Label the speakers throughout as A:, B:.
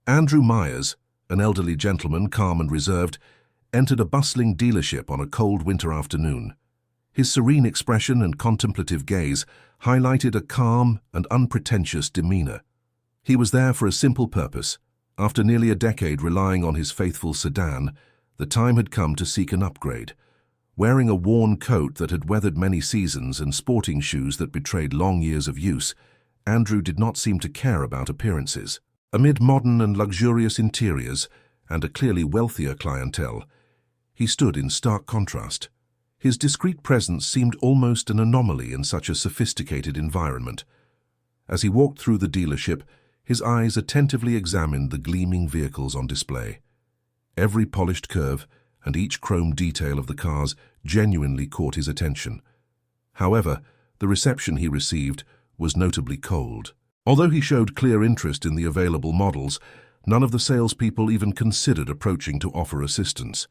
A: Andrew Myers, an elderly gentleman, calm and reserved, entered a bustling dealership on a cold winter afternoon. His serene expression and contemplative gaze highlighted a calm and unpretentious demeanor. He was there for a simple purpose. After nearly a decade relying on his faithful sedan, the time had come to seek an upgrade. Wearing a worn coat that had weathered many seasons and sporting shoes that betrayed long years of use, Andrew did not seem to care about appearances. Amid modern and luxurious interiors and a clearly wealthier clientele, he stood in stark contrast. His discreet presence seemed almost an anomaly in such a sophisticated environment. As he walked through the dealership, his eyes attentively examined the gleaming vehicles on display. Every polished curve and each chrome detail of the cars genuinely caught his attention. However, the reception he received was notably cold. Although he showed clear interest in the available models, none of the salespeople even considered approaching to offer assistance.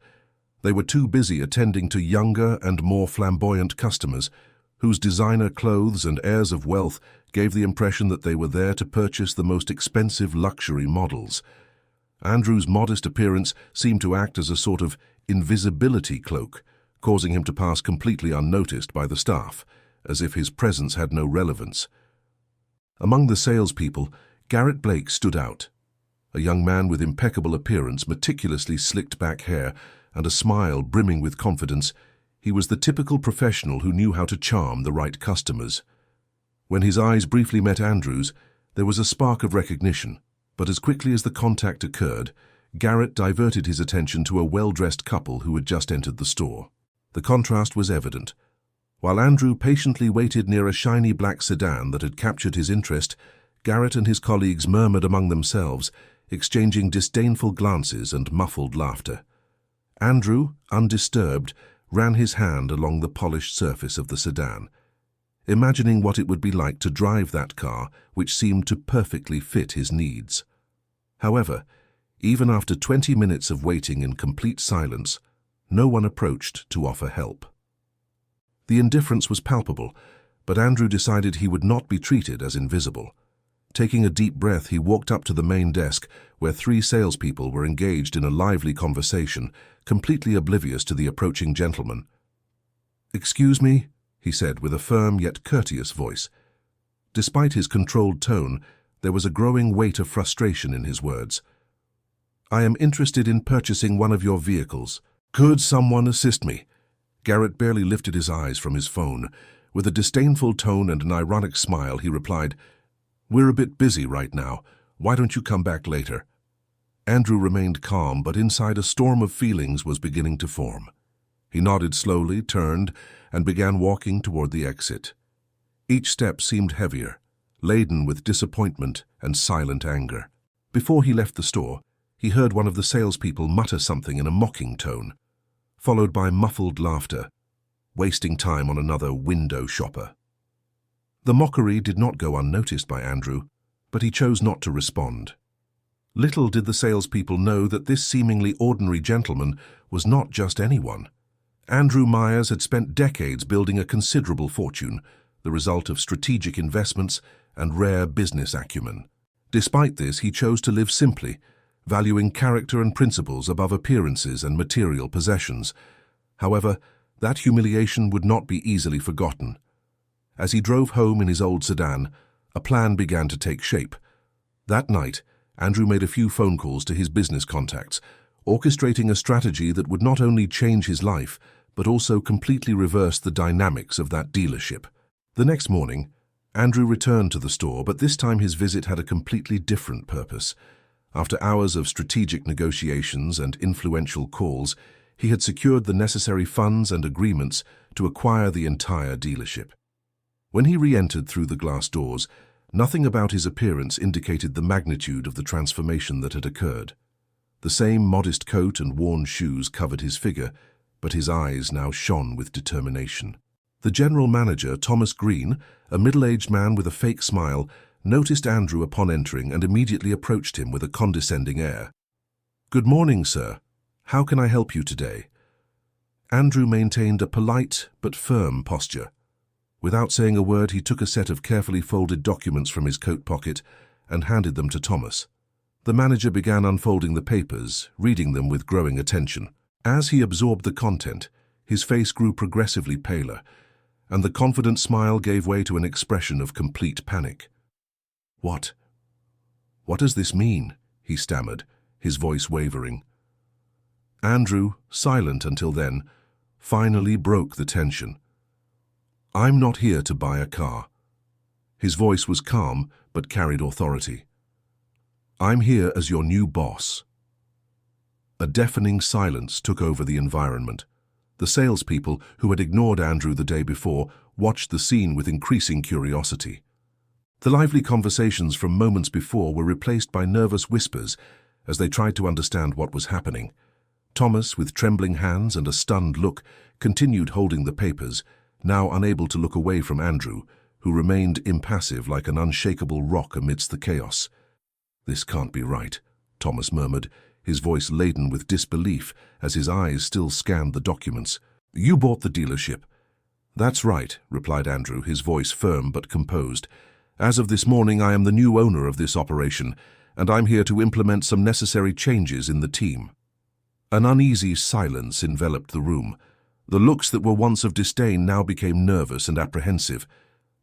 A: They were too busy attending to younger and more flamboyant customers, whose designer clothes and airs of wealth gave the impression that they were there to purchase the most expensive luxury models. Andrew's modest appearance seemed to act as a sort of invisibility cloak, causing him to pass completely unnoticed by the staff, as if his presence had no relevance. Among the salespeople, Garrett Blake stood out. A young man with impeccable appearance, meticulously slicked back hair, and a smile brimming with confidence, he was the typical professional who knew how to charm the right customers. When his eyes briefly met Andrew's, there was a spark of recognition, but as quickly as the contact occurred, Garrett diverted his attention to a well-dressed couple who had just entered the store. The contrast was evident. While Andrew patiently waited near a shiny black sedan that had captured his interest, Garrett and his colleagues murmured among themselves, exchanging disdainful glances and muffled laughter. Andrew, undisturbed, ran his hand along the polished surface of the sedan, imagining what it would be like to drive that car, which seemed to perfectly fit his needs. However, even after 20 minutes of waiting in complete silence, no one approached to offer help. The indifference was palpable, but Andrew decided he would not be treated as invisible. Taking a deep breath, he walked up to the main desk, where 3 salespeople were engaged in a lively conversation, completely oblivious to the approaching gentleman. "Excuse me," he said with a firm yet courteous voice. Despite his controlled tone, there was a growing weight of frustration in his words. "I am interested in purchasing one of your vehicles. Could someone assist me?" Garrett barely lifted his eyes from his phone. With a disdainful tone and an ironic smile, he replied, "We're a bit busy right now. Why don't you come back later?" Andrew remained calm, but inside a storm of feelings was beginning to form. He nodded slowly, turned, and began walking toward the exit. Each step seemed heavier, laden with disappointment and silent anger. Before he left the store, he heard one of the salespeople mutter something in a mocking tone, followed by muffled laughter, wasting time on another window shopper. The mockery did not go unnoticed by Andrew, but he chose not to respond. Little did the salespeople know that this seemingly ordinary gentleman was not just anyone. Andrew Myers had spent decades building a considerable fortune, the result of strategic investments and rare business acumen. Despite this, he chose to live simply, valuing character and principles above appearances and material possessions. However, that humiliation would not be easily forgotten. As he drove home in his old sedan, a plan began to take shape. That night, Andrew made a few phone calls to his business contacts, orchestrating a strategy that would not only change his life, but also completely reverse the dynamics of that dealership. The next morning, Andrew returned to the store, but this time his visit had a completely different purpose. After hours of strategic negotiations and influential calls, he had secured the necessary funds and agreements to acquire the entire dealership. When he re-entered through the glass doors, nothing about his appearance indicated the magnitude of the transformation that had occurred. The same modest coat and worn shoes covered his figure, but his eyes now shone with determination. The general manager, Thomas Green, a middle-aged man with a fake smile, noticed Andrew upon entering and immediately approached him with a condescending air. "Good morning, sir. How can I help you today?" Andrew maintained a polite but firm posture. Without saying a word, he took a set of carefully folded documents from his coat pocket and handed them to Thomas. The manager began unfolding the papers, reading them with growing attention. As he absorbed the content, his face grew progressively paler, and the confident smile gave way to an expression of complete panic. What does this mean?" he stammered, his voice wavering. Andrew, silent until then, finally broke the tension. "I'm not here to buy a car." His voice was calm, but carried authority. "I'm here as your new boss." A deafening silence took over the environment. The salespeople, who had ignored Andrew the day before, watched the scene with increasing curiosity. The lively conversations from moments before were replaced by nervous whispers as they tried to understand what was happening. Thomas, with trembling hands and a stunned look, continued holding the papers, now unable to look away from Andrew, who remained impassive like an unshakable rock amidst the chaos. "This can't be right," Thomas murmured, his voice laden with disbelief as his eyes still scanned the documents. "You bought the dealership." "That's right," replied Andrew, his voice firm but composed. "As of this morning, I am the new owner of this operation, and I'm here to implement some necessary changes in the team." An uneasy silence enveloped the room. The looks that were once of disdain now became nervous and apprehensive.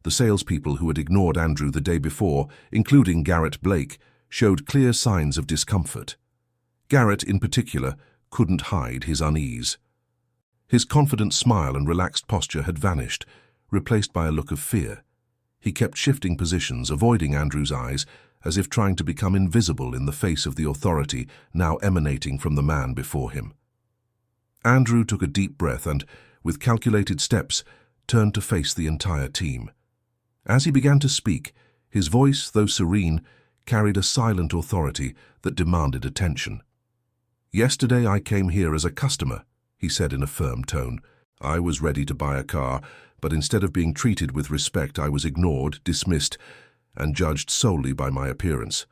A: The salespeople who had ignored Andrew the day before, including Garrett Blake, showed clear signs of discomfort. Garrett, in particular, couldn't hide his unease. His confident smile and relaxed posture had vanished, replaced by a look of fear. He kept shifting positions, avoiding Andrew's eyes, as if trying to become invisible in the face of the authority now emanating from the man before him. Andrew took a deep breath and, with calculated steps, turned to face the entire team. As he began to speak, his voice, though serene, carried a silent authority that demanded attention. "Yesterday I came here as a customer," he said in a firm tone. "I was ready to buy a car, but instead of being treated with respect, I was ignored, dismissed, and judged solely by my appearance.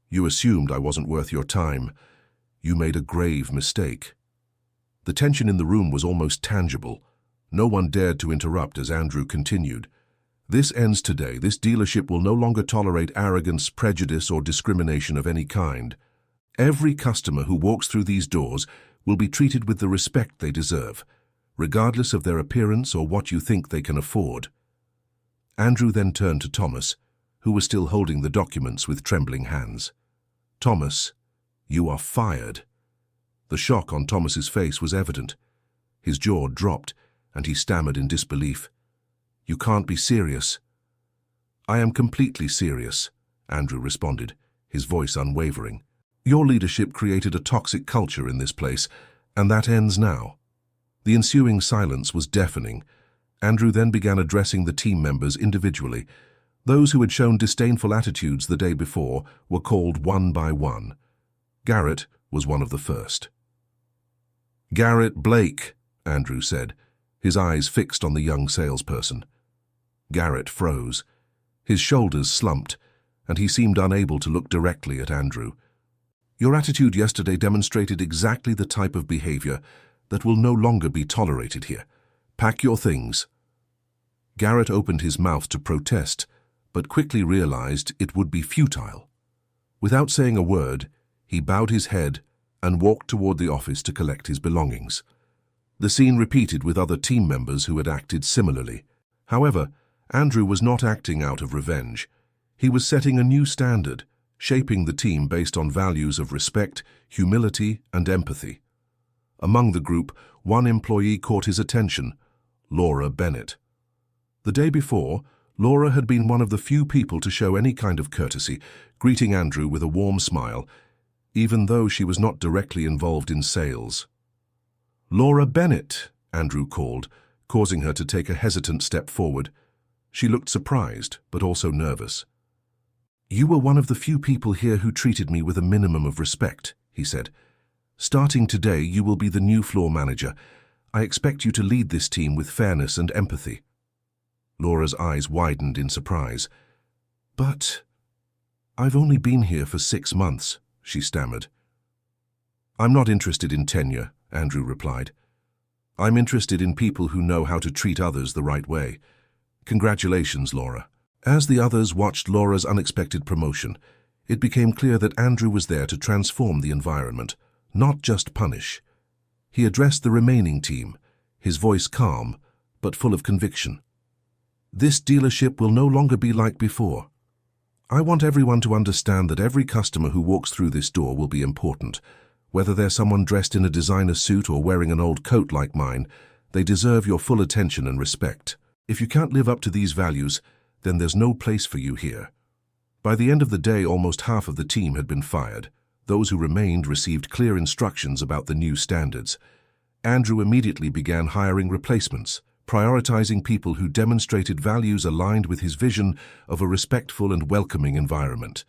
A: You assumed I wasn't worth your time. You made a grave mistake." The tension in the room was almost tangible. No one dared to interrupt as Andrew continued. "This ends today. This dealership will no longer tolerate arrogance, prejudice, or discrimination of any kind. Every customer who walks through these doors will be treated with the respect they deserve, regardless of their appearance or what you think they can afford." Andrew then turned to Thomas, who was still holding the documents with trembling hands. "Thomas, you are fired." The shock on Thomas's face was evident. His jaw dropped, and he stammered in disbelief. "You can't be serious." "I am completely serious," Andrew responded, his voice unwavering. "Your leadership created a toxic culture in this place, and that ends now." The ensuing silence was deafening. Andrew then began addressing the team members individually. Those who had shown disdainful attitudes the day before were called one by one. Garrett was one of the first. "Garrett Blake," Andrew said, his eyes fixed on the young salesperson. Garrett froze. His shoulders slumped, and he seemed unable to look directly at Andrew. "Your attitude yesterday demonstrated exactly the type of behavior that will no longer be tolerated here. Pack your things." Garrett opened his mouth to protest, but quickly realized it would be futile. Without saying a word, he bowed his head and walked toward the office to collect his belongings. The scene repeated with other team members who had acted similarly. However, Andrew was not acting out of revenge. He was setting a new standard, shaping the team based on values of respect, humility, and empathy. Among the group, one employee caught his attention, Laura Bennett. The day before, Laura had been one of the few people to show any kind of courtesy, greeting Andrew with a warm smile, even though she was not directly involved in sales. "Laura Bennett," Andrew called, causing her to take a hesitant step forward. She looked surprised, but also nervous. "You were one of the few people here who treated me with a minimum of respect," he said. "Starting today, you will be the new floor manager. I expect you to lead this team with fairness and empathy." Laura's eyes widened in surprise. "But I've only been here for 6 months," she stammered. "I'm not interested in tenure," Andrew replied. "I'm interested in people who know how to treat others the right way. Congratulations, Laura." As the others watched Laura's unexpected promotion, It became clear that Andrew was there to transform the environment, not just punish. He addressed the remaining team, his voice calm, but full of conviction. This dealership will no longer be like before. I want everyone to understand that every customer who walks through this door will be important. Whether they're someone dressed in a designer suit or wearing an old coat like mine, they deserve your full attention and respect. If you can't live up to these values, then there's no place for you here. By the end of the day, almost half of the team had been fired. Those who remained received clear instructions about the new standards. Andrew immediately began hiring replacements, prioritizing people who demonstrated values aligned with his vision of a respectful and welcoming environment.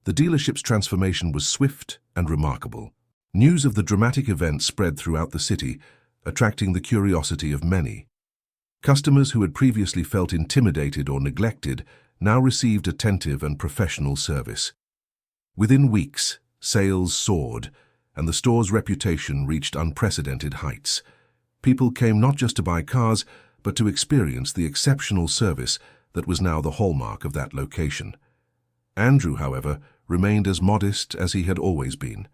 A: The dealership's transformation was swift and remarkable. News of the dramatic event spread throughout the city, attracting the curiosity of many. Customers who had previously felt intimidated or neglected now received attentive and professional service. Within weeks, sales soared, and the store's reputation reached unprecedented heights. People came not just to buy cars, but to experience the exceptional service that was now the hallmark of that location. Andrew, however, remained as modest as he had always been.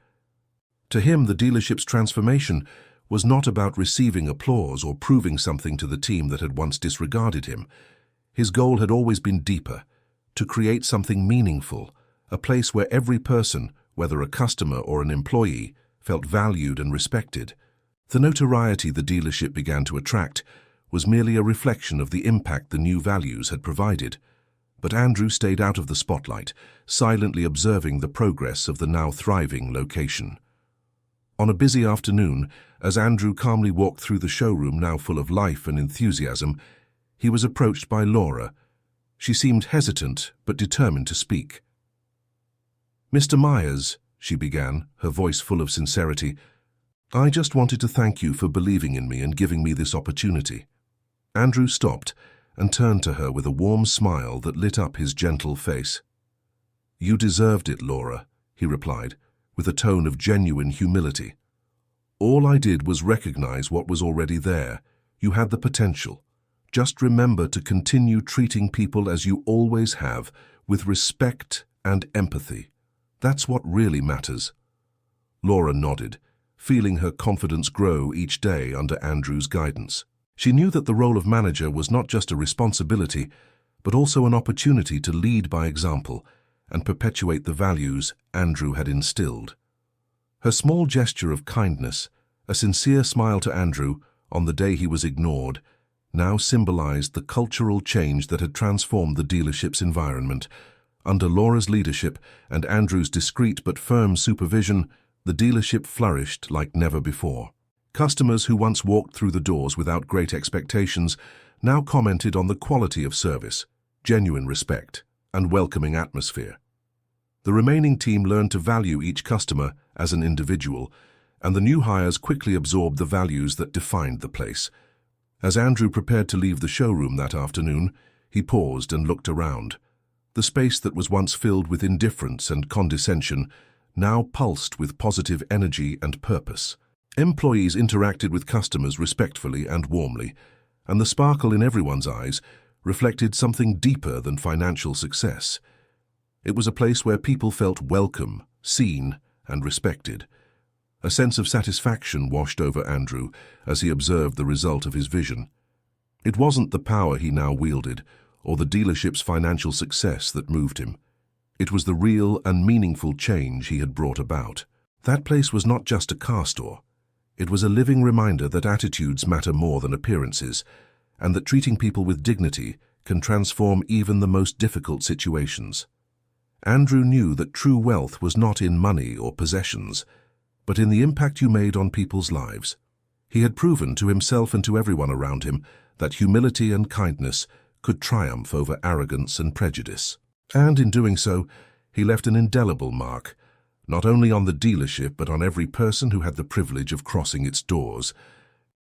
A: To him, the dealership's transformation was not about receiving applause or proving something to the team that had once disregarded him. His goal had always been deeper, to create something meaningful, a place where every person, whether a customer or an employee, felt valued and respected. The notoriety the dealership began to attract was merely a reflection of the impact the new values had provided. But Andrew stayed out of the spotlight, silently observing the progress of the now thriving location. On a busy afternoon, as Andrew calmly walked through the showroom now full of life and enthusiasm, he was approached by Laura. She seemed hesitant but determined to speak. "Mr. Myers," she began, her voice full of sincerity, "I just wanted to thank you for believing in me and giving me this opportunity." Andrew stopped and turned to her with a warm smile that lit up his gentle face. "You deserved it, Laura," he replied, with a tone of genuine humility. "All I did was recognize what was already there. You had the potential. Just remember to continue treating people as you always have, with respect and empathy. That's what really matters." Laura nodded, feeling her confidence grow each day under Andrew's guidance. She knew that the role of manager was not just a responsibility, but also an opportunity to lead by example and perpetuate the values Andrew had instilled. Her small gesture of kindness, a sincere smile to Andrew on the day he was ignored, now symbolized the cultural change that had transformed the dealership's environment. Under Laura's leadership and Andrew's discreet but firm supervision, the dealership flourished like never before. Customers who once walked through the doors without great expectations now commented on the quality of service, genuine respect, and welcoming atmosphere. The remaining team learned to value each customer as an individual, and the new hires quickly absorbed the values that defined the place. As Andrew prepared to leave the showroom that afternoon, he paused and looked around. The space that was once filled with indifference and condescension now pulsed with positive energy and purpose. Employees interacted with customers respectfully and warmly, and the sparkle in everyone's eyes reflected something deeper than financial success. It was a place where people felt welcome, seen, and respected. A sense of satisfaction washed over Andrew as he observed the result of his vision. It wasn't the power he now wielded or the dealership's financial success that moved him. It was the real and meaningful change he had brought about. That place was not just a car store. It was a living reminder that attitudes matter more than appearances, and that treating people with dignity can transform even the most difficult situations. Andrew knew that true wealth was not in money or possessions, but in the impact you made on people's lives. He had proven to himself and to everyone around him that humility and kindness could triumph over arrogance and prejudice. And in doing so, he left an indelible mark, not only on the dealership but on every person who had the privilege of crossing its doors.